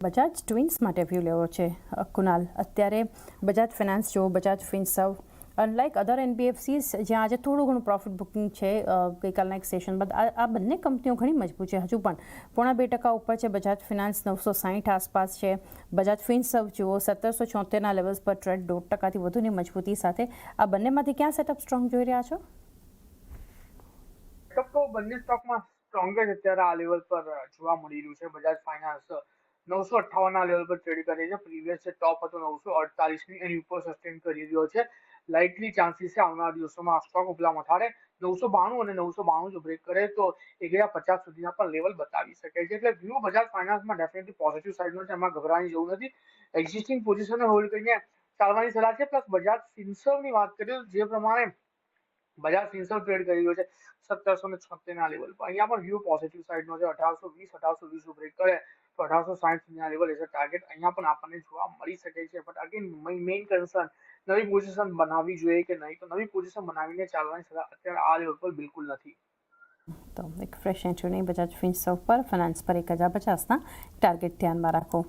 Bajaj twins માટે view લેવો છે કુનાલ. અત્યારે બજાજ ફિનાન્સ જો બજાજ ફિનસર્વ અનલાઇક અધર એનબીએફસીસ જ્યાં આજે થોડું ઘણું પ્રોફિટ બુકિંગ છે ગઈકાલના એક સેશન બાદ આ બંને કંપનીઓ ઘણી મજબૂત છે, હજુ પણ 0.2% ઉપર છે. બજાજ ફિનાન્સ 960 આસપાસ છે. બજાજ ફિનસર્વ જુઓ 1776ના લેવલ્સ પર ટ્રેડ 1.5%થી વધુની મજબૂતી સાથે. આ બંનેમાંથી ક્યાં સેટઅપ સ્ટ્રોંગ જોઈ રહ્યા છો? તો બંને સ્ટોકમાં સ્ટ્રોંગ જ અત્યારે આ લેવલ પર જોવા મળી રહ્યું છે. બજાજ ફાઇનાન્સ 958ના લેવલ પર ટ્રેડ કરે છે. પ્રીવિયસ ટોપ હતો 948ની, એની ઉપર સસ્ટેન કરી રહ્યો છે. લાઇટલી ચાન્સીસ છે આવનારા દિવસોમાં આ સ્ટોક ઉપલા મથાળે 992 અને 992 જો બ્રેક કરે તો 1050 સુધીના પણ લેવલ બતાવી શકે છે. એટલે વ્યૂ બજાજ ફાઇનાન્સમાં ડેફિનેટલી પોઝિટિવ સાઇડનો છે, એમાં ગભરાવાની જરૂર નથી. એક્ઝિસ્ટિંગ પોઝિશનને હોલ્ડ કરીને ચાલવાની સલાહ છે. પ્લસ બજાજ ફિનસર્વની વાત કરીએ તો જે પ્રમાણે બજાજ ફિનસર્વ ટ્રેડ કરી રહ્યો છે 1776ના લેવલ પર, અહીંયા પણ વ્યૂ પોઝિટિવ સાઇડનો છે. 1820 બ્રેક કરે તો 1860 સુધીના લેવલ એઝ અ ટાર્ગેટ અહીંયા પણ આપણને જોવા મળી શકે છે. બટ અગેન મેઇન કન્સર્ન નવી પોઝિશન બનાવવી જોઈએ કે નહીં, તો નવી પોઝિશન બનાવીને ચાલવાની સલાહ અત્યારે આ લેવલ પર બિલકુલ નથી. તો એક ફ્રેશ એન્ટ્રી નહીં બજાજ ફિનસર્વ પર, ફિનાન્સ પર 1050ના ટાર્ગેટ ધ્યાનમાં રાખો.